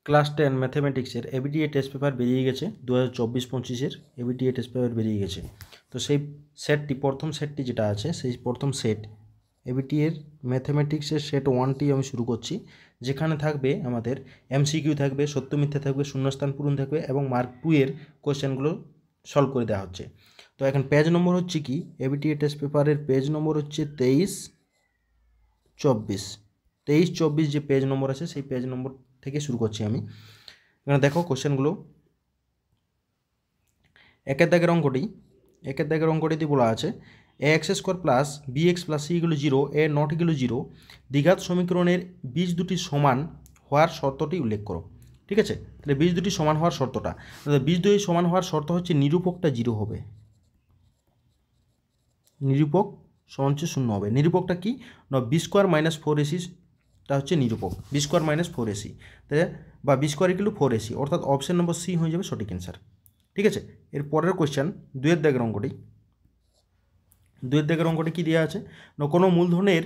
Class 10 ম্যাথমেটিক্সের ABTA test paper বেরিয়ে গেছে 2024-25-এর ABTA test paper বেরিয়ে গেছে। তো সেই সেটটি প্রথম সেটটি যেটা আছে সেই প্রথম সেট এবিটিএর ম্যাথমেটিক্সের সেট 1টি আমি শুরু করছি, যেখানে থাকবে আমাদের এমসিকিউ থাকবে, সত্য মিথ্যা থাকবে, শূন্যস্থান পূরণ থাকবে এবং মার্ক 2 এর কোয়েশ্চেনগুলো সলভ করে দেওয়া হচ্ছে। তো এখন পেজ নম্বর হচ্ছে কি, এবিটিএ টেস্ট পেপারের পেজ নম্বর হচ্ছে 23-24 যে পেজ নম্বর আছে সেই পেজ নম্বর থেকে শুরু করছি আমি। এখানে দেখো কোশ্চেনগুলো। একের দাগের অঙ্কটি বলা আছে ax² plus bx plus c = 0 a not = 0 দ্বিঘাত সমীকরণের বীজ দুটি সমান হওয়ার শর্তটি উল্লেখ করো। ঠিক আছে, তাহলে বীজ দুটি সমান হওয়ার শর্তটা, বীজ দুটি সমান হওয়ার শর্ত হচ্ছে নিরূপকটা 0 হবে, নিরূপক সমান 0 হবে। নিরূপকটা কি না, b² - 4ac টা হচ্ছে নিরূপক, b² - 4ac, তাই বা b² = 4ac, অর্থাৎ অপশন নম্বর সি হয়ে যাবে সঠিক অ্যান্সার। ঠিক আছে, এর পরের কোয়েশ্চেন 2-এর দাগের অঙ্কটি কী দেওয়া আছে না, কোনো মূলধনের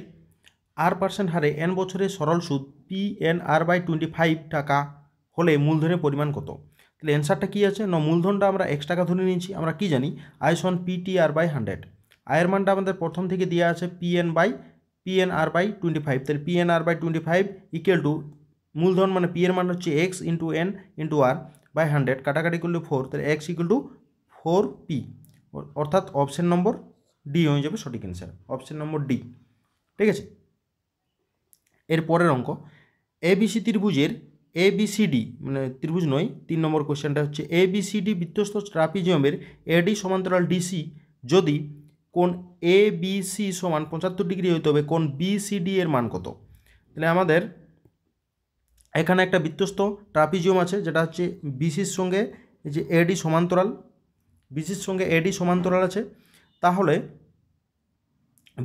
r% হারে n বছরের সরল সুদ PNR/25 টাকা হলে মূলধনের পরিমাণ কত? তাহলে অ্যান্সারটা কী আছে না, মূলধনটা আমরা x টাকা ধরে নিয়েছি, আমরা কি জানি I= PTR/100, আয়ের মানটা আমাদের প্রথম থেকে দেওয়া আছে PNR/25, তাহলে PNR/25 = মূলধন মানে P এর মান হচ্ছে x × n × r/100, কাটাকাটি করলে 4, তাহলে x = 4p, অর্থাৎ অপশন নম্বর ডি হয়ে যাবে সঠিক অ্যান্সার, অপশন নম্বর ডি। ঠিক আছে, এর পরের অঙ্ক ABC ত্রিভুজের ABCD মানে ত্রিভুজ নয়, 3 নম্বর কোশ্চেনটা হচ্ছে ABCD বৃত্তস্থ ট্রাপিজিয়ামের AD সমান্তরাল DC যদি কোণ ABC = 75 ডিগ্রি হইতে হবে কোণ BCD এর মান কত? তাহলে আমাদের এখানে একটা বৃত্তস্থ ট্রাপিজিয়াম আছে যেটা হচ্ছে BCর সঙ্গে যে AD সমান্তরাল, BCর সঙ্গে AD সমান্তরাল আছে, তাহলে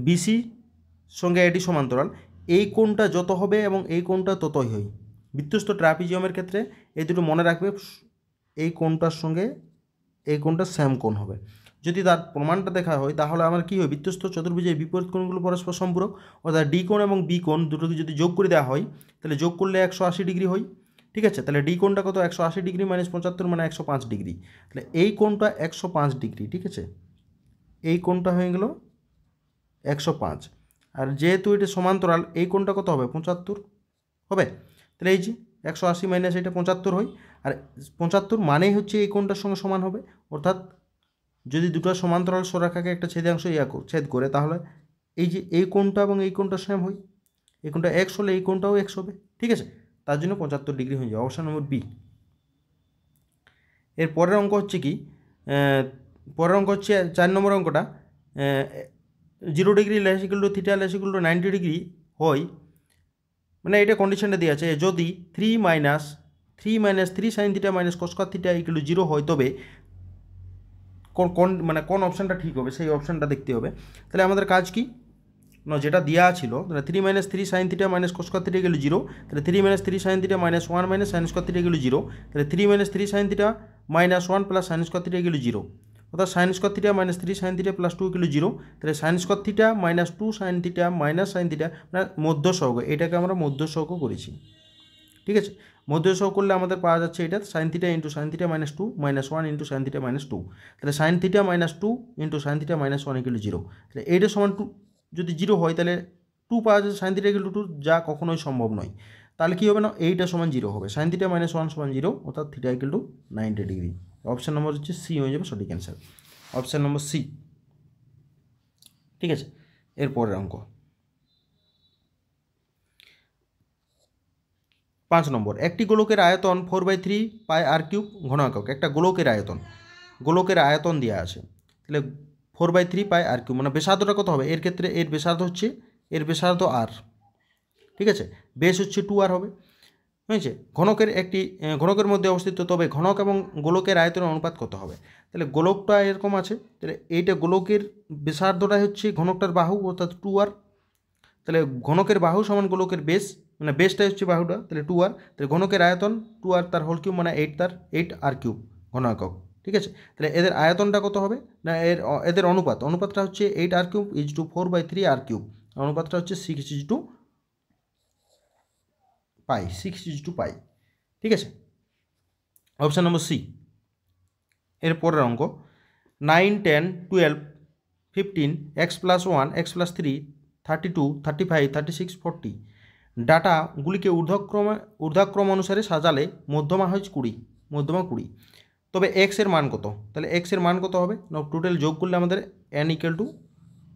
BC সঙ্গে AD সমান্তরাল, এই কোণটা যত হবে এবং এই কোণটা ততই হয়। বৃত্তস্থ ট্রাপিজিয়ামের ক্ষেত্রে এই দুটো মনে রাখবে, এই কোণটার সঙ্গে এই কোণটা সেম কোণ হবে। যদি তার প্রমাণটা দেখা হয় তাহলে আমার কী হয়, বৃত্তস্থ চতুর্ভুজের বিপরীত কোণগুলো পরস্পর সম্পূরক, অর্থাৎ ডি কোণ এবং বি কোণ দুটোকে যদি যোগ করে দেওয়া হয় তাহলে যোগ করলে 180 ডিগ্রি হয়। ঠিক আছে, তাহলে ডি কোণটা কত, 180 ডিগ্রি - 75 মানে 105 ডিগ্রি, তাহলে এই কোণটা 105 ডিগ্রি। ঠিক আছে, এই কোণটা হয়ে গেল 105, আর যেহেতু এটা সমান্তরাল এই কোণটা কত হবে, 75 হবে। তাহলে এই যে 180 মাইনাস এটা 75 হয়, আর 75 মানেই হচ্ছে এই কোণটার সঙ্গে সমান হবে, অর্থাৎ যদি দুটো সমান্তরাল সরলরেখাকে একটা ছেদাংশ ছেদ করে তাহলে এই যে এই কোণটা এবং এই কোণটা সেম হয়, এই কোণটা x হলে এই কোণটাও x হবে। ঠিক আছে, তার জন্য 75 ডিগ্রি হয়ে যাবে, অপশন নম্বর বি। এর পরের অঙ্ক হচ্ছে কি, পরের অঙ্ক হচ্ছে 4 নম্বর অঙ্কটা 0 ডিগ্রি θ < 90 ডিগ্রি হয়, মানে এটা কন্ডিশনটা দেওয়া আছে যদি 3 sin θ - cos θ = 0 হয় তবে কোন অপশানটা ঠিক হবে সেই অপশানটা দেখতে হবে। তাহলে আমাদের কাজ কি না, যেটা দেওয়া ছিল 3 - 3 sin θ - cos θ = 0, তাহলে 3 - 3 sin θ - 1 - sin cos θ = 0, তাহলে 3 - 3 sin θ - 1 + sin cos θ = 0, অর্থাৎ sin cos θ - 3 sin θ + 2 = 0, তাহলে sin cos θ - 2 sin θ - sin θ মানে মধ্য সহগ, এটাকে আমরা মধ্য সহগ করেছি। ঠিক আছে, মধ্য সহগ করলে আমাদের পাওয়া যাচ্ছে এটা sin θ × sin θ - 2 - 1 × sin θ - 2, তাহলে sin θ - 2 × sin θ - 1 = 0, তাহলে এইটা সমান 2, যদি 0 হয় তাহলে 2 পাওয়া যাচ্ছে sin θ = 2, যা কখনোই সম্ভব নয়। তাহলে কী হবে না, এইটা সমান 0 হবে, sin θ - 1 = 0, অর্থাৎ θ = 90 ডিগ্রি। অপশান নম্বর হচ্ছে সি হয়ে যাবে সঠিক অ্যান্সার, অপশান নম্বর সি। ঠিক আছে, এরপরের অঙ্ক 5 নম্বর, একটি গোলকের আয়তন 4/3 πr³ ঘন একক, একটা গোলকের আয়তন দেওয়া আছে, তাহলে 4/3 πr³ মানে ব্যাসার্ধটা কত হবে, এর ক্ষেত্রে এর ব্যাসার্ধ হচ্ছে r। ঠিক আছে, বেস হচ্ছে 2r হবে। হয়েছে, ঘনকের মধ্যে অবস্থিত, তবে ঘনক এবং গোলকের আয়তনের অনুপাত কত হবে? তাহলে গোলকটা এরকম আছে, তাহলে এইটা গোলকের ব্যাসার্ধটাই হচ্ছে ঘনকটার বাহু, অর্থাৎ 2r, তাহলে ঘনকের বাহু সমান গোলকের বেস, মানে বেসটাই হচ্ছে বাহুটা, তাহলে 2r, তাহলে ঘনকের আয়তন 2r তার হোল কিউব মানে 8r³ ঘন একক। ঠিক আছে, তাহলে এদের আয়তনটা কত হবে না, এদের অনুপাতটা হচ্ছে 8r³ = 4/3r³, অনুপাতটা হচ্ছে 6 = π। ঠিক আছে, অপশান নম্বর সি। এর পরের অঙ্ক 9, 10, 12, 15, x প্লাস 1, x প্লাস 3, 32, 35, 36, 40 ডাটাগুলিকে ঊর্ধ্বক্রম অনুসারে সাজালে মধ্যমা হয় 20, মধ্যমা 20। তবে x এর মান কত? তাহলে x এর মান কত হবে না, টোটাল যোগ করলে আমাদের n =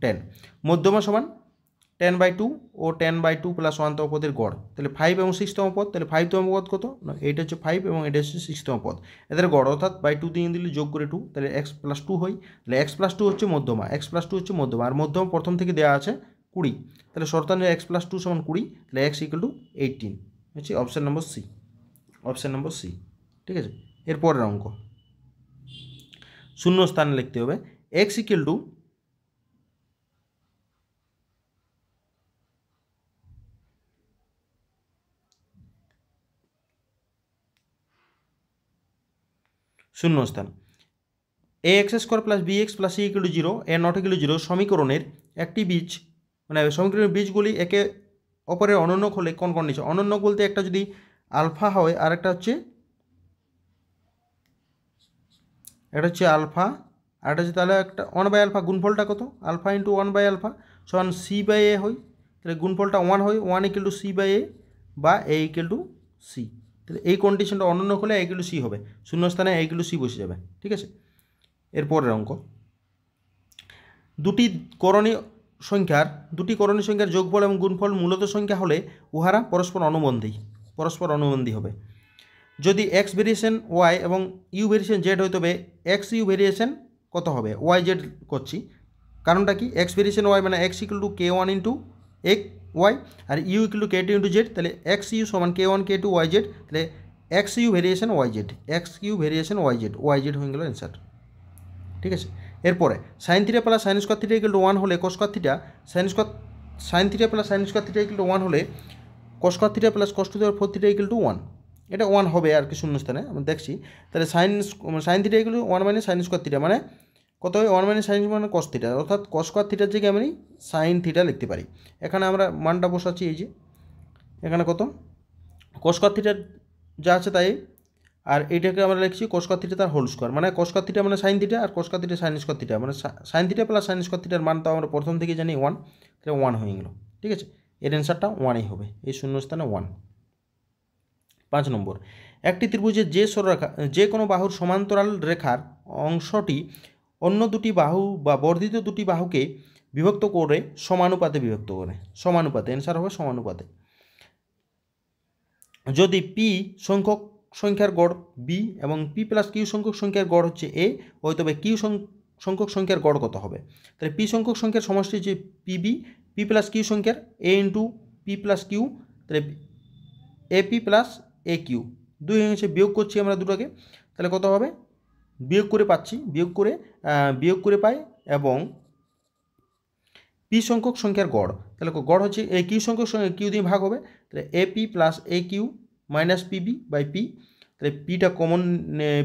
10, মধ্যমা সমান 10/2 ও 10/2 প্লাস 1তম পদের গড়। তাহলে 5 এবং 6তম পদ, তাহলে 5তম পদ কত না, এটা হচ্ছে 5 এবং এটা হচ্ছে 6তম পদ, এদের গড় অর্থাৎ বাই 2 দিয়ে দিলে যোগ করে 2, তাহলে x প্লাস 2 হয়। তাহলে x প্লাস 2 হচ্ছে মধ্যমা, x প্লাস 2 হচ্ছে মধ্যমা, আর মধ্যমা প্রথম থেকে দেওয়া আছে 20, তাহলে শর্তানুযায়ী x প্লাস 2 সমান 20, তাহলে x = 18 হচ্ছে option number C, option number C. ঠিক আছে, এরপরের অঙ্ক শূন্য স্থানে লিখতে হবে x = শূন্যস্থান ax² plus bx plus c = 0 a ≠ 0 সমীকরণের একটি বীজ, মানে সমীকরণের বীজগুলি একে অপরের অনন্যক হলে কোন কন্ডিশন? অনন্যক বলতে একটা যদি আলফা হয় আর একটা হচ্ছে আলফা, আর একটা হচ্ছে, তাহলে একটা 1/α গুণফলটা কত? আলফা ইন্টু 1/α সমান c/a হয়, তাহলে গুণফলটা 1 হয়, 1 = c/a বা a = c। তাহলে এই কন্ডিশনটা অনন্য হলে a = c হবে, শূন্যস্থানে a = c বসে যাবে। ঠিক আছে, এরপরের অঙ্ক দুটি করণীয় সংখ্যার যোগফল এবং গুণফল মূলত সংখ্যা হলে উহারা পরস্পর অনুবন্ধী হবে। যদি x ভেরিয়েশন y এবং u ভেরিয়েশন z হয় তবে x u ভেরিয়েশন কত হবে? y z করছি, কারণটা কি? x ভেরিয়েশন y মানে x = k1 × y আর u = k2 × z, তাহলে x u সমান k1 k2 yz, তাহলে x u variation yz, x u variation yz হয়ে গেল অ্যান্সার। ঠিক আছে, এরপরে sin θ প্লাস sin স্কয়ার θ = 1 হলে cos square θ, sin θ plus sin square θ = 1 হলে cos square θ plus cos to the power 4 θ = 1, এটা 1 হবে আর কি শূন্যস্থানে আমরা দেখছি। তাহলে sin θ = 1 - sin স্কয়ার θ মানে কত হয়? 1 - sin মানে cos θ, অর্থাৎ cos স্কয়ার θ থেকে আমি sin θ লিখতে পারি। এখানে আমরা মানটা বসাচ্ছি, এই যে এখানে কত cos স্কয়ার θ যা আছে তাই, আর এইটাকে আমরা লিখছি cos স্কয়ার θ তার হোল স্কয়ার, মানে cos স্কয়ার θ মানে sin θ আর cos স্কয়ার θ sin স্কয়ার θ, মানে sin θ প্লাস sin স্কয়ার θ মান তো আমরা প্রথম থেকে জানি 1, তাহলে 1 হয়ে গেল। ঠিক আছে, এর অ্যান্সারটা 1ই হবে, এই শূন্যস্থানে 1। 5 নম্বর একটি ত্রিভুজের যে কোনো বাহুর সমান্তরাল রেখার অংশটি অন্য দুটি বাহু বা বর্ধিত দুটি বাহুকে বিভক্ত করে সমানুপাতে অ্যান্সার হবে সমানুপাতে। যদি পি সংখ্যক সংখ্যার গড় বি এবং পি প্লাস কিউ সংখ্যক সংখ্যার গড় হচ্ছে এ হয়, তবে কিউ সংখ্যক সংখ্যার গড় কত হবে? তাহলে পি সংখ্যক সংখ্যার সমষ্টি হচ্ছে পিবি, পি প্লাস কিউ সংখ্যার এ ইন্টু পি প্লাস কিউ, তাহলে এপি প্লাস এ কিউ, দুই হচ্ছে বিয়োগ করছি আমরা দুটোকে, তাহলে কত হবে? বিয়োগ করে পাই এবং পি সংখ্যক সংখ্যার গড়, তাহলে গড় হচ্ছে এই কিউ সংখ্যক কিউ দিয়ে ভাগ হবে, তাহলে a p plus a q minus p b by p, তাহলে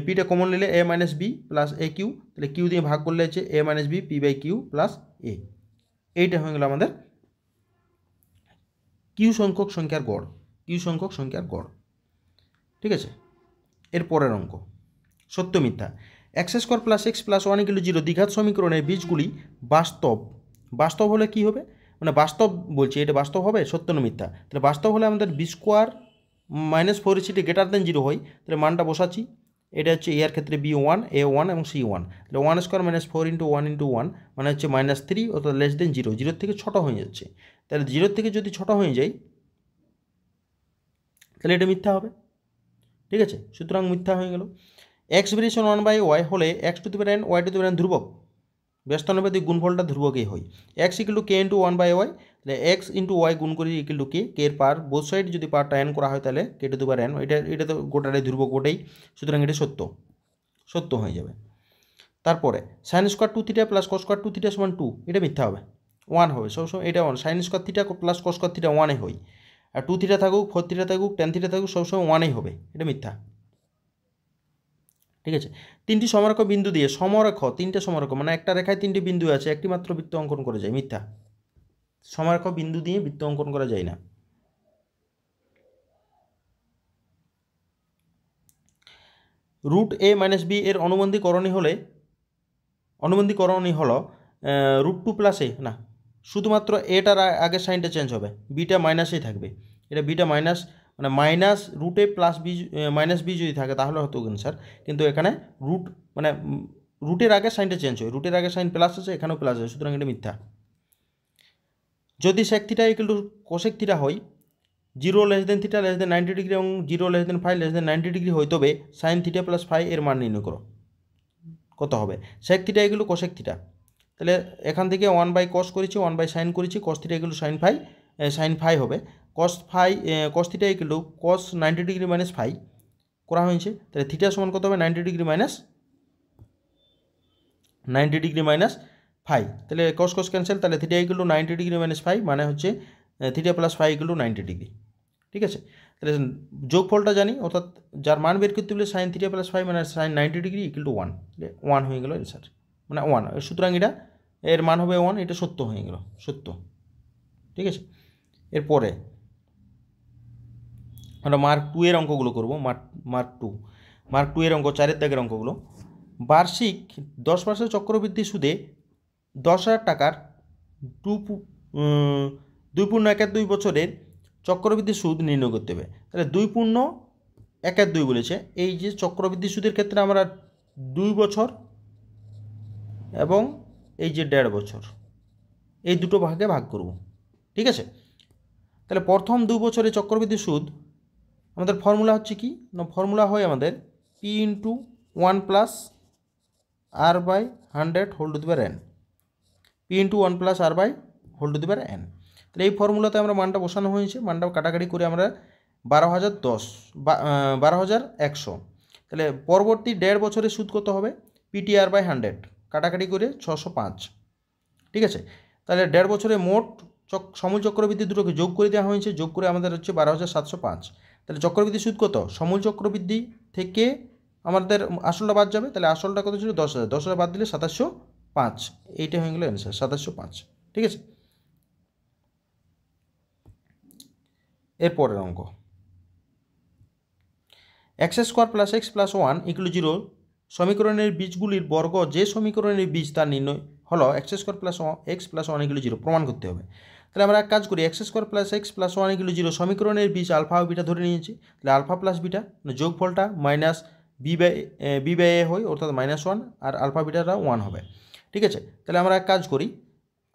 পিটা কমন নিলে a minus b plus a q, তাহলে কিউ দিয়ে ভাগ করলে হচ্ছে a minus b p by q plus a, এইটা হয়ে গেল আমাদের কিউ সংখ্যক সংখ্যার গড়। ঠিক আছে, এর পরের অঙ্ক সত্য মিথ্যা। x² প্লাস x প্লাস 1 = 0 দ্বিঘাত সমীকরণের বীজগুলি বাস্তব হলে কি হবে? মানে বাস্তব বলছি, এটা বাস্তব হবে, সত্য না মিথ্যা? তাহলে বাস্তব হলে আমাদের b² - 4ac > 0 হয়, তাহলে মানটা বসাচ্ছি, এটা হচ্ছে এর ক্ষেত্রে b1 a1 এবং c1, তাহলে 1² - 4 × 1 × 1 মানে হচ্ছে -3, অর্থাৎ <0, 0 থেকে ছোট হয়ে যাচ্ছে, তাহলে 0 থেকে যদি ছোট হয়ে যায় তাহলে এটা মিথ্যা হবে। ঠিক আছে, সুতরাং মিথ্যা হয়ে গেল। x ভেরিয়েশন 1/y হলে x⁴n y⁴n ধ্রুবক, ব্যস্তানুপাতিক গুণফলটা ধ্রুবকই হয়। x = k × 1/y, তাহলে x × y গুণ করি = k, k এর পার বোথ সাইড যদি পারটা n করা হয় তাহলে k⁴n, এটা তো গোটাটাই ধ্রুবক গোটাই, সুতরাং এটা সত্য হয়ে যাবে। তারপরে sin² 2θ প্লাস cos² 2θ = 2, এটা মিথ্যা হবে, 1 হবে সবসময়, এটা 1 sin² θ প্লাস cos² θ 1 হয়, আর 2θ থাকুক 4θ থাকুক tan θ থাকুক সবসময় 1ই হবে, এটা মিথ্যা। ঠিক আছে, তিনটি সমরেখা বিন্দু দিয়ে তিনটে সমরেখা মানে একটা রেখায় তিনটি বিন্দু আছে, একটি মাত্র বৃত্ত অঙ্কন করা যায়, মিথ্যা। সমরেখা বিন্দু দিয়ে বৃত্ত অঙ্কন করা যায় না। রুট এ মাইনাস বি এর অনুবন্ধীকরণই হলো রুট টু প্লাস এ, না শুধুমাত্র এটার আগের সাইনটা চেঞ্জ হবে, বিটা মাইনাসেই থাকবে। এটা বিটা মাইনাস মানে মাইনাস রুটে প্লাস বি মাইনাস বি যদি থাকে তাহলে হতো স্যার, কিন্তু এখানে রুট মানে রুটের আগের সাইনটা চেঞ্জ হয়, রুটের আগের সাইন প্লাস আছে, এখানেও প্লাস আছে, সুতরাং এটা মিথ্যা। যদি sec theta equal to cosec theta হয়, 0 less than theta less than 90 degree এবং 0 less than phi less than 90 degree হয়, তবে সাইন থিটা প্লাস ফাই এর মান নির্ণয় করো। কত হবে? Sec theta equal to cosec theta, তাহলে এখান থেকে 1 বাই কস করেছি, 1 বাই সাইন করেছি, cos theta equal to sine phi হবে। Cos theta equal to cos 90 degree minus phi করা হয়েছে, তাহলে থিটা সমান কত হবে? 90 ডিগ্রি মাইনাস ফাই, তাহলে কস ক্যান্সেল, তাহলে theta equal to 90 degree minus phi মানে হচ্ছে theta plus phi equal to 90 degree. ঠিক আছে, তাহলে যোগফলটা জানি, অর্থাৎ যার মান বের করতে বলে সাইন থিটা প্লাস ফাই মানে সাইন 90 ডিগ্রি ইকুয়াল টু 1, 1 হয়ে গেল অ্যান্সার, মানে 1, সুতরাং এটা এর মান হবে 1, এটা সত্য হয়ে গেল, সত্য। ঠিক আছে, এরপরে আমরা মার্ক 2 এর অঙ্কগুলো করবো। মার্ক 2 এর অঙ্ক, 4 দাগের অঙ্কগুলো। বার্ষিক 10% চক্রবৃদ্ধি সুদে 10,000 টাকার 2.12 বছরের চক্রবৃদ্ধি সুদ নির্ণয় করতে হবে। তাহলে 2.12 বলেছে, এই যে চক্রবৃদ্ধি সুদের ক্ষেত্রে আমরা 2 বছর এবং এই যে 1.5 বছর, এই দুটো ভাগে ভাগ করব। ঠিক আছে, তাহলে প্রথম 2 বছরের চক্রবৃদ্ধি সুদ আমাদের ফর্মুলা হচ্ছে কি না, ফর্মুলা হয় আমাদের P into 1 plus R by 100 whole to the power n, P into 1 plus R by whole to the power n। তাহলে এই ফর্মুলাতে আমরা মানটা বসানো হয়েছে, মানটা কাটাকাটি করে আমরা 12,100। তাহলে পরবর্তী 1.5 বছরের সুদ কত হবে? পিটিআর বাই 100 কাটাকাটি করে 605। ঠিক আছে, তাহলে 1.5 বছরে মোট সমূল চক্রবৃদ্ধি দুটোকে যোগ করে দেওয়া হয়েছে, যোগ করে আমাদের হচ্ছে 12,705। তাহলে চক্রবৃদ্ধি সুদ কত? সমূল চক্রবৃদ্ধি থেকে আমাদের আসলটা বাদ যাবে, তাহলে আসলটা কত ছিল? 10,000, 10,000 বাদ দিলে 2705, এইটা হয়ে গেল অ্যান্সার, 2705। ঠিক আছে, এরপরের অঙ্ক, x² plus x plus 1 equal 0 সমীকরণের বীজগুলির বর্গ যে সমীকরণের বীজ তার নির্ণয় হলো x² plus x plus 1 equal 0 প্রমাণ করতে হবে। তাহলে আমরা এক কাজ করি, x² plus x plus 1 equal 0 সমীকরণের বীজ আলফা ও বিটা ধরে নিয়েছি, তাহলে আলফা প্লাস বিটা যোগফলটা মাইনাস বি বাই এ হয়, অর্থাৎ -1, আর আলফা বিটাটা 1 হবে। ঠিক আছে, তাহলে আমরা এক কাজ করি,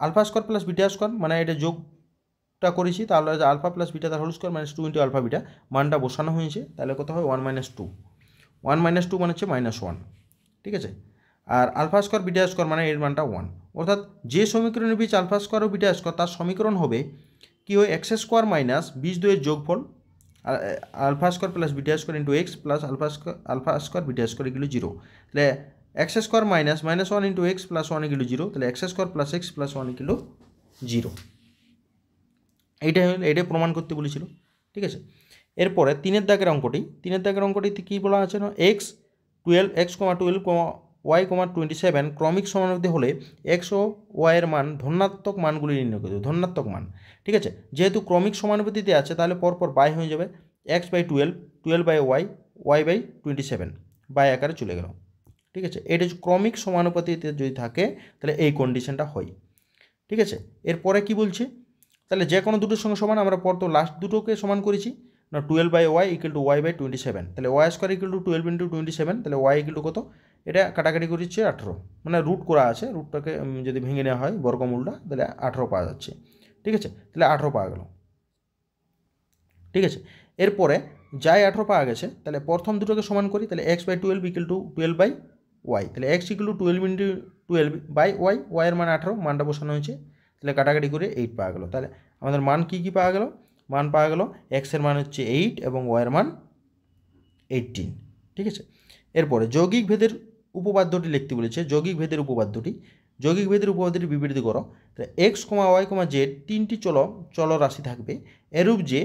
alpha square plus beta square মানে এটা যোগটা করেছি, তাহলে আলফা প্লাস বিটা তার whole square minus 2 into alpha beta, মানটা বসানো হয়েছে, তাহলে কত হয়? 1 - 2, 1 - 2 মানে হচ্ছে -1। ঠিক আছে, আর আলফা স্কোয়ার বিটা স্কোয়ার মানে এর মানটা 1, অর্থাৎ যে সমীকরণের বীজ আলফা স্কোয়ার ও বিটা স্কোয়ার তার সমীকরণ হবে কি হয়? x² মাইনাস বীজ দ্বয়ের যোগফল alpha square plus beta square into X plus alpha square beta square equal 0। তাহলে x² minus -1 into X plus 1 equal 0, তাহলে x² plus x plus 1 equal 0। এইটাই প্রমাণ করতে বলেছিল। ঠিক আছে, এরপরে 3 দাগের অঙ্কটিতে কী বলা আছে না, x 12 y 27 ক্রমিক সমানুপাতি হলে x ও y এর মান ধনাত্মক মানগুলি নির্ণয় করতে হবে, ধনাত্মক মান। ঠিক আছে, যেহেতু ক্রমিক সমানুপাতিতে আছে তাহলে পরপর বাই হয়ে যাবে, x by 12 by y by 27 by আকারে চলে গেল। ঠিক আছে, এটা ক্রমিক সমানুপাতিতে যদি থাকে তাহলে এই কন্ডিশনটা হয়। ঠিক আছে, এরপরে কি বলছে, তাহলে যে কোনো দুটোর সঙ্গে সমান, আমরা পর তো লাস্ট দুটোকে সমান করেছি না, 12 by Y equal to Y by 27, তাহলে Y square equal to 12 into 27, তাহলে ওয়াই ইকুয়াল টু কত? এটা কাটাকাটি করেছে 18, মানে রুট করা আছে, রুটটাকে যদি ভেঙে নেওয়া হয় বর্গমূলটা, তাহলে 18 পাওয়া যাচ্ছে। ঠিক আছে, তাহলে 18 পাওয়া গেল। ঠিক আছে, এরপরে যাই 18 পাওয়া গেছে, তাহলে প্রথম দুটোকে সমান করি, তাহলে x by 12 equal to 12 by Y, তাহলে x equal to 12 into 12 by Y, ওয়াইয়ের মান 18, মানটা বসানো হয়েছে, তাহলে কাটাকাটি করে 8 পাওয়া গেল। তাহলে আমাদের মান কী পাওয়া গেল? মান পাওয়া গেল এক্সের মান হচ্ছে 8 এবং ওয়াইয়ের মান 18। ঠিক আছে, এরপরে যৌগিক ভেদের উপপাদ্যটি লিখতে বলেছে, যৌগিক ভেদের উপপাদ্যটি বিবৃতি করো। তাহলে x, y, z তিনটি চলরাশি থাকবে, এরূপ যে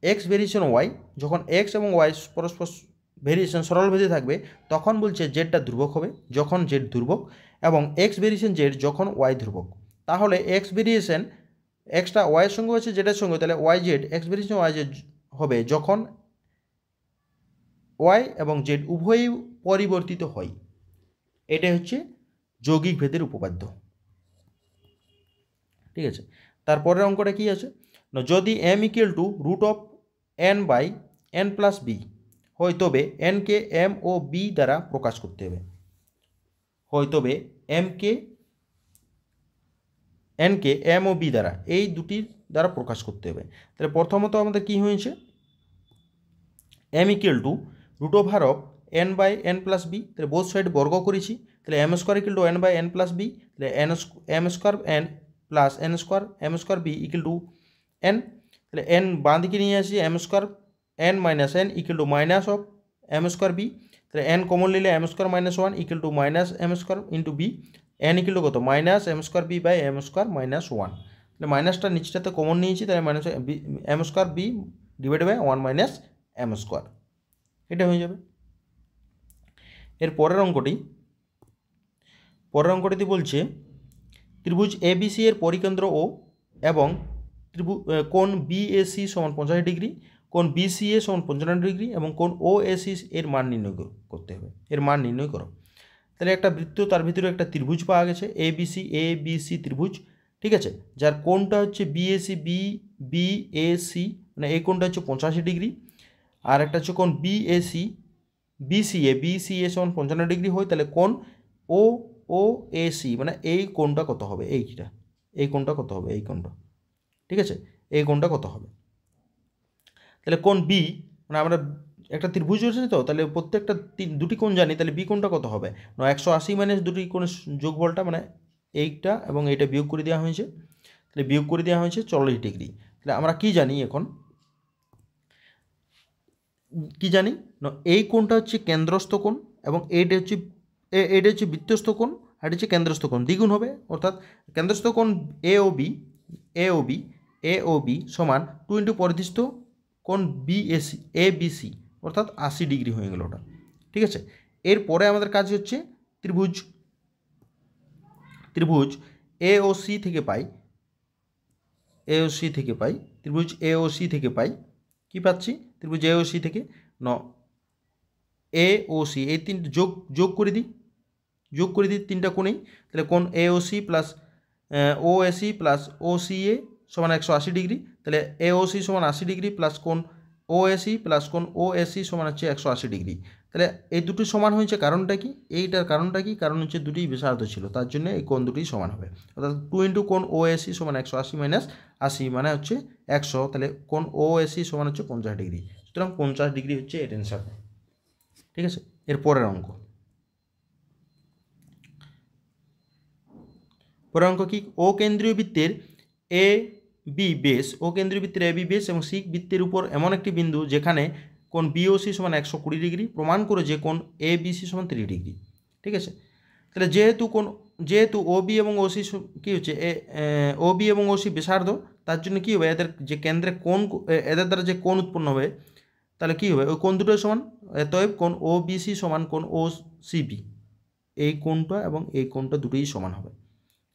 x ভেরিয়েশন y, যখন x এবং y পরস্পর ভেরিয়েশন সরল ভেদে থাকবে তখন বলছে জেডটা ধ্রুবক হবে, যখন জেড ধ্রুবক, এবং x ভেরিয়েশন জেড যখন y ধ্রুবক। তাহলে x ভেরিয়েশন এক্সটা ওয়াইয়ের সঙ্গে হচ্ছে জেডের সঙ্গে, তাহলে Y Z X variation Y Z হবে যখন ওয়াই এবং জেড উভয়ই পরিবর্তিত হয়। এটাই হচ্ছে যৌগিক ভেদের উপপাদ্য। ঠিক আছে, তারপরের অঙ্কটা কি আছে না, যদি m equal to root of n by n plus B হয় তবে n কে m ও b দ্বারা প্রকাশ করতে হবে। হয় তবে n কে m ও b দ্বারা, এই দুটির দ্বারা প্রকাশ করতে হবে। তাহলে প্রথমত আমাদের কি হয়েছে, m equal to root over of n by n plus B, তাহলে বোথ সাইড বর্গ করেছি, তাহলে m square equal to n by n plus B, তাহলে m square n plus n square B equal to n, তাহলে n বাঁ দিকে নিয়ে আসি, m square n minus n equal to minus of m square B, তাহলে n common নিলে m square minus 1 equal to minus m square into b, n equal to কত minus m square b by m square minus 1, তাহলে মাইনাসটা নিচটাতে common নিয়েছি, তাহলে minus m square b divide by 1 minus m square, এটা হয়ে যাবে। এর পরের অঙ্কটিতে বলছে ত্রিভুজ এবিসি এর পরিকেন্দ্র ও এবং কোণ বিএসি সমান 50 ডিগ্রি, কোণ বিসিএ সমান 55 ডিগ্রি এবং কোণ ওএসি এর মান নির্ণয় করতে হবে, এর মান নির্ণয় করো। তাহলে একটা বৃত্ত, তার ভিতরে একটা ত্রিভুজ পাওয়া গেছে এবিসি ত্রিভুজ, ঠিক আছে, যার কোণটা হচ্ছে বিএসি মানে এই কোণটা হচ্ছে 85 ডিগ্রি, আর একটা হচ্ছে কোণ বিসিএ সমান 55 ডিগ্রি হয়, তাহলে কোণ ওএসি মানে এই কোণটা কত হবে, এই কোণটা কত হবে, এই কোণটা, ঠিক আছে, এই কোণটা কত হবে। তাহলে কোণ বি মানে আমরা একটা ত্রিভুজ রয়েছে তো, তাহলে প্রত্যেকটা দুটি কোণ জানি, তাহলে বি কোণটা কত হবে, 180 মাইনাস দুটি কোণের যোগফলটা মানে এইটা এবং এইটা বিয়োগ করে দেওয়া হয়েছে, তাহলে বিয়োগ করে দেওয়া হয়েছে 40 ডিগ্রি। তাহলে আমরা কি জানি এখন, কি জানি না, এই কোণটা হচ্ছে কেন্দ্রস্থ কোণ এবং এইটা হচ্ছে বৃত্তস্থ কোণ, আর এটা হচ্ছে কেন্দ্রস্থ কোণ, দ্বিগুণ হবে, অর্থাৎ কেন্দ্রস্থ কোণ এ ও বি সমান 2 ইন্টু পরিধিস্থ কোণ এবিসি অর্থাৎ 80 ডিগ্রি হয়ে গেল ওটা, ঠিক আছে। এরপরে আমাদের কাজ হচ্ছে ত্রিভুজ এওসি থেকে পাই, ত্রিভুজ এওসি থেকে পাই কি পাচ্ছি, ত্রিভুজ এওসি থেকে এওসি এই তিনটে যোগ করে দিই তিনটা কোণেই, তাহলে কোণ AOC plus OAC plus OCA সমান 180 ডিগ্রি, তাহলে এওসি সমান 80 ডিগ্রি প্লাস কোণ ওএসি প্লাস কোণ ওএসি সমান হচ্ছে 180 ডিগ্রি। তাহলে এই দুটি সমান হয়েছে, কারণটা কি, এইটার কারণটা কি, কারণ হচ্ছে দুটি ব্যাসার্ধ ছিল, তার জন্য এই কোণ দুটি সমান হবে, অর্থাৎ 2 ইন্টু কোণ ওএসি সমান 180 মাইনাস 80 মানে হচ্ছে 100, তাহলে কোণ ওএসি সমান হচ্ছে 50 ডিগ্রি, সুতরাং 50 ডিগ্রি হচ্ছে এর অ্যান্সার, ঠিক আছে। এর পরের অঙ্ক কি, ও কেন্দ্রীয় বৃত্তের এ বি বেস এবং সি বৃত্তের উপর এমন একটি বিন্দু যেখানে কোণ বিওসি সমান 120 ডিগ্রি, প্রমাণ করে যে কোণ এ বিসি সমান 30 ডিগ্রি, ঠিক আছে। তাহলে যেহেতু ওবি এবং ওসি কী হচ্ছে ওবি এবং ওসি ব্যাসার্ধ, তার জন্য কী হবে, এদের যে কেন্দ্রে কোণ, এদের দ্বারা যে কোণ উৎপন্ন হবে, তাহলে কী হবে, ওই কোণ দুটোই সমান, অতএব কোণ ও বিসি সমান কোণ ও সিবি, এই কোণটা এবং এই কোণটা দুটোই সমান হবে,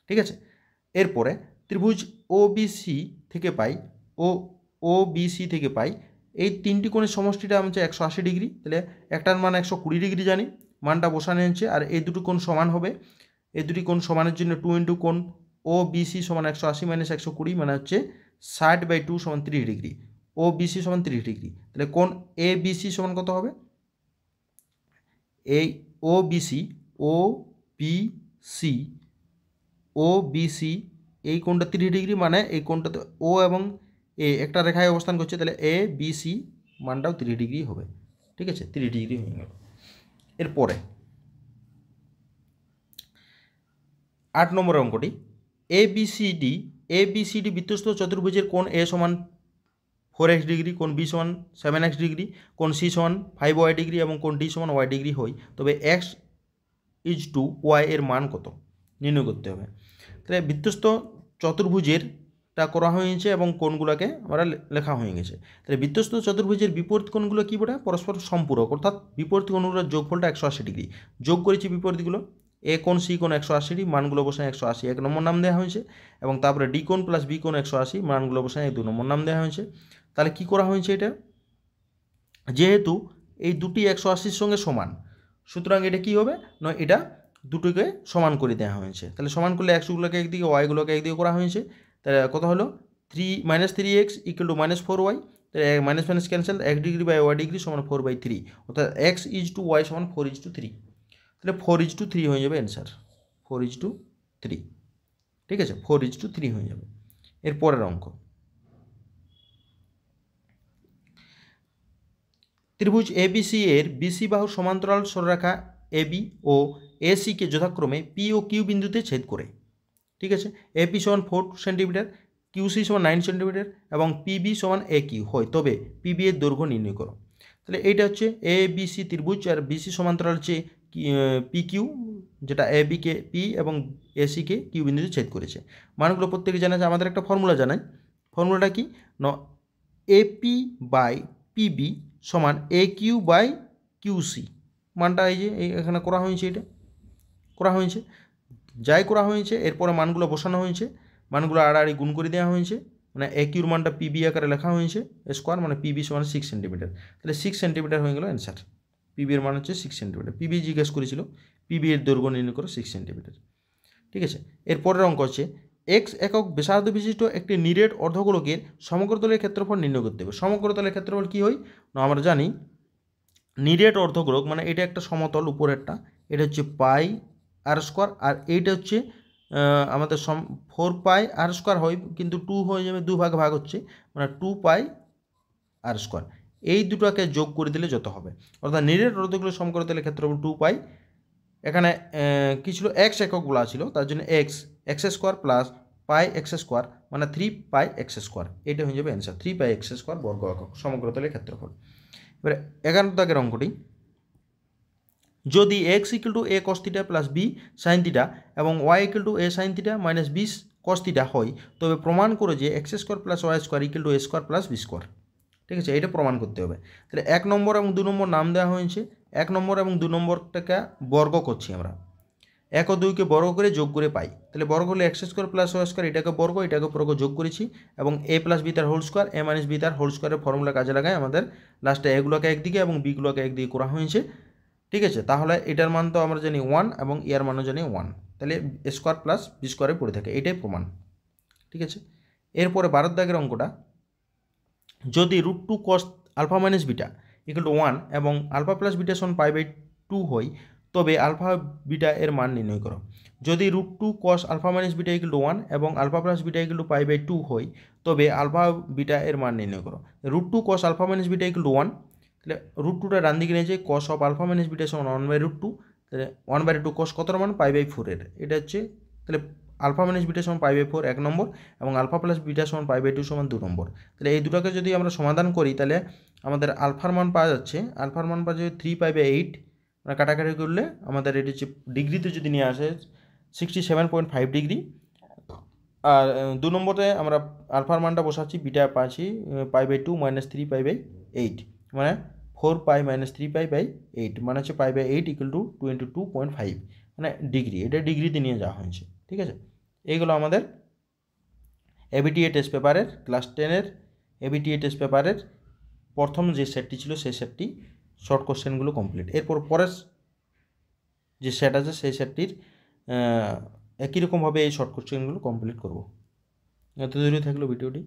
ঠিক আছে। এরপরে ত্রিভুজ ওবিসি থেকে পাই এই তিনটি কোণের সমষ্টিটা হচ্ছে 180 ডিগ্রি, তাহলে একটার মান 120 ডিগ্রি জানি, মানটা বসানো হচ্ছে, আর এই দুটো কোণ সমান হবে, এই দুটি কোণ সমানের জন্য 2 ইন্টু কোণ ওবিসি সমান 180 মাইনাস 120 মানে হচ্ছে 60/2 সমান 30 ডিগ্রি, ওবিসি সমান 30 ডিগ্রি, তাহলে কোণ এ বিসি সমান কত হবে, এই ওবিসি এই কোণটা 30 ডিগ্রি মানে এই কোণটাতে ও এবং এ একটা রেখায় অবস্থান করছে, তাহলে এ বিসি মানটাও 30 ডিগ্রি হবে, ঠিক আছে, 30 ডিগ্রি হয়ে গেল। এরপরে 8 নম্বর অঙ্কটি, এবিসিডি বৃত্তস্থ চতুর্ভুজের কোণ এ সমান 4x ডিগ্রি, কোণ বি সমান 7x ডিগ্রি, কোণ সি সমান 5y ডিগ্রি এবং কোণ ডি সমান y ডিগ্রি হয়, তবে x/y এর মান কত নির্ণয় করতে হবে। তাহলে বৃত্তস্থ চতুর্ভুজেরটা করা হয়েছে এবং কোণগুলোকে আমরা লেখা হয়ে গেছে। তাহলে বৃত্তস্থ চতুর্ভুজের বিপরীত কোণগুলো কী বলে, পরস্পর সম্পূরক, অর্থাৎ বিপরীত কোণগুলোর যোগফলটা 180 ডিগ্রি, যোগ করেছি বিপরীতগুলো, এ কোণ সি কোণ 180 ডিগ্রি, মানগুলো বসায় 180 1 নম্বর নাম দেওয়া হয়েছে, এবং তারপরে ডি কোণ প্লাস বি কোণ 180 মানগুলো বসায় 2 নম্বর নাম দেওয়া হয়েছে। তাহলে কি করা হয়েছে, এটা যেহেতু এই দুটি 180-র সঙ্গে সমান, সুতরাং এটা কী হবে না, এটা দুটোকে সমান করে দেওয়া হয়েছে। তাহলে সমান করলে এক্সগুলোকে একদিকে ওয়াইগুলোকে একদিকে করা হয়েছে। তাহলে কত হলো -3x ইকুয়াল টু -4y। তাহলে minus minus cancel, 1 degree by Y degree সমান 4/3, অর্থাৎ x:y সমান 4:3। তাহলে 4:3 হয়ে যাবে অ্যান্সার, 4:3। ঠিক আছে, 4:3 হয়ে যাবে। এর পরের অঙ্ক, ত্রিভুজ ABC এর বিসি বাহুর সমান্তরাল সরলরেখা AB ও AC কে যথাক্রমে P ও Q বিন্দুতে ছেদ করে। ঠিক আছে, AP সমান 4 সেন্টিমিটার, QC সমান 9 সেন্টিমিটার এবং PB সমান AQ হয়, তবে PB এর দৈর্ঘ্য নির্ণয় করো। তাহলে এইটা হচ্ছে ABC ত্রিভুজ, আর BC সমান্তরাল হচ্ছে PQ, যেটা AB কে P এবং AC কে Q বিন্দুতে ছেদ করেছে। মানগুলো প্রত্যেকে জানা যায়। আমাদের একটা ফর্মুলা জানাই। ফর্মুলাটা কি না, AP বাই PB সমান AQ বাই QC। মানটা এই যে এখানে করা হয়েছে, এটা করা হয়েছে, যাই করা হয়েছে এরপরে মানগুলো বসানো হয়েছে, মানগুলো আড়াআড়ি গুণ করে দেওয়া হয়েছে, মানে AQর মানটা PB আকারে লেখা হয়েছে স্কোয়ার, মানে PB সমান 6 সেন্টিমিটার। তাহলে 6 সেন্টিমিটার হয়ে গেল অ্যান্সার। PB এর মান হচ্ছে 6 সেন্টিমিটার। PB জিজ্ঞেস করেছিল, PB এর দৈর্ঘ্য নির্ণয় করো 6 সেন্টিমিটার। ঠিক আছে, এরপরের অঙ্ক হচ্ছে x একক ব্যাসার্ধ বিশিষ্ট একটি নিরেট অর্ধগোলকের সমগ্রতলের ক্ষেত্রফল নির্ণয় করতে হবে। সমগ্রতলের ক্ষেত্রফল কী হয় না, আমরা জানি নিরেট অর্ধগোলক মানে এটা একটা সমতল উপরেরটা, এটা হচ্ছে পাই আর স্কোয়ার, আর এইটা হচ্ছে আমাদের 4 পাই আর স্কোয়ার হয়, কিন্তু 2 হয়ে যাবে, 2 ভাগ ভাগ হচ্ছে, মানে 2 পাই আর স্কোয়ার। এই দুটোকে যোগ করে দিলে যত হবে, অর্থাৎ নিরেট অর্ধগোলকের সমগ্রতলের ক্ষেত্রফল 2 পাই। এখানে কী ছিল, এক্স একক বলা ছিল, তার জন্য এক্স স্কোয়ার প্লাস পাই এক্স স্কোয়ার মানে 3 পাই এক্স স্কোয়ার, এটা হয়ে যাবে অ্যান্সার। 3 পাই এক্স স্কোয়ার বর্গ একক সমগ্রতলের ক্ষেত্রফল। এবারে 11 দাগের অঙ্কটি, যদি x equal to a cos theta plus b sin theta এবং y equal to a sin theta minus b cos theta হয়, তবে প্রমাণ করে যে x square plus Y square equal to a square plus b square. ঠিক আছে, এটা প্রমাণ করতে হবে। তাহলে 1 নম্বর এবং 2 নম্বর নাম দেওয়া হয়েছে, 1 নম্বর এবং 2 নম্বরটাকে বর্গ করছি আমরা, 1 ও 2কে বর্গ করে যোগ করে পাই। তাহলে বর্গ হলে x square plus Y square, এটাকে বর্গ যোগ করেছি, এবং a প্লাস বি তার whole square, a minus B তার হোল স্কোয়ারের ফর্মুলা কাজে লাগায় আমাদের লাস্টে এগুলোকে একদিকে এবং বিগুলোকে একদিকে করা হয়েছে। ঠিক আছে, তাহলে এটার মান তো আমরা জানি 1 এবং এর মানও জানি 1, তাহলে স্কোয়ার প্লাস বি স্কোয়ারে পড়ে থাকে, এটাই প্রমাণ। ঠিক আছে, এরপরে 12 দাগের অঙ্কটা, যদি √2 cos alpha minus beta equal to 1 এবং আলফা প্লাস বিটা সমান π/2 হয়, তবে আলফা বিটা এর মান নির্ণয় করো। যদি √2 cos alpha minus beta equal to 1 এবং alpha plus beta equal to π/2 হয়, তবে আলফা বিটা এর মান নির্ণয় করো। √2 cos alpha minus beta equal to 1, তাহলে √2টা ডান দিকে নিয়ে যাই, cos of alpha minus beta সমান 1/√2, তাহলে 1/2 cos কত মান π/4 এর, এটা হচ্ছে, তাহলে আলফা মাইনাস বিটা সমান π/4 1 নম্বর এবং আলফা প্লাস বিটা সমান π/2 সমান 2 নম্বর। তাহলে এই দুটোকে যদি আমরা সমাধান করি, তাহলে আমাদের আলফার মান পাওয়া যাচ্ছে, আলফার মান পাওয়া যাবে 3π/8, মানে কাটাকাটি করলে আমাদের এটি হচ্ছে ডিগ্রিতে যদি নিয়ে আসে 67.5 ডিগ্রি। আর 2 নম্বরে আমরা আলফার মানটা বসাচ্ছি, বিটা পাচ্ছি π/2 মাইনাস 3π/8, মানে 4π মাইনাস 3π/8, মানে হচ্ছে π/8 ইকুয়াল টু 22.5, মানে ডিগ্রি, এটা ডিগ্রিতে নিয়ে যাওয়া হয়েছে। ঠিক আছে, এইগুলো আমাদের এবিটিএ টেস্ট পেপারের ক্লাস 10-এর এবিটিএ টেস্ট পেপারের প্রথম যে সেটটি ছিল সেই সেটটি শর্ট কোশ্চেনগুলো কমপ্লিট। এরপর পরের যে সেট আছে সেই সেটটির একই রকমভাবে এই শর্ট কোশ্চেনগুলো কমপ্লিট করব। এত দূরে থাকলো ভিডিওটি।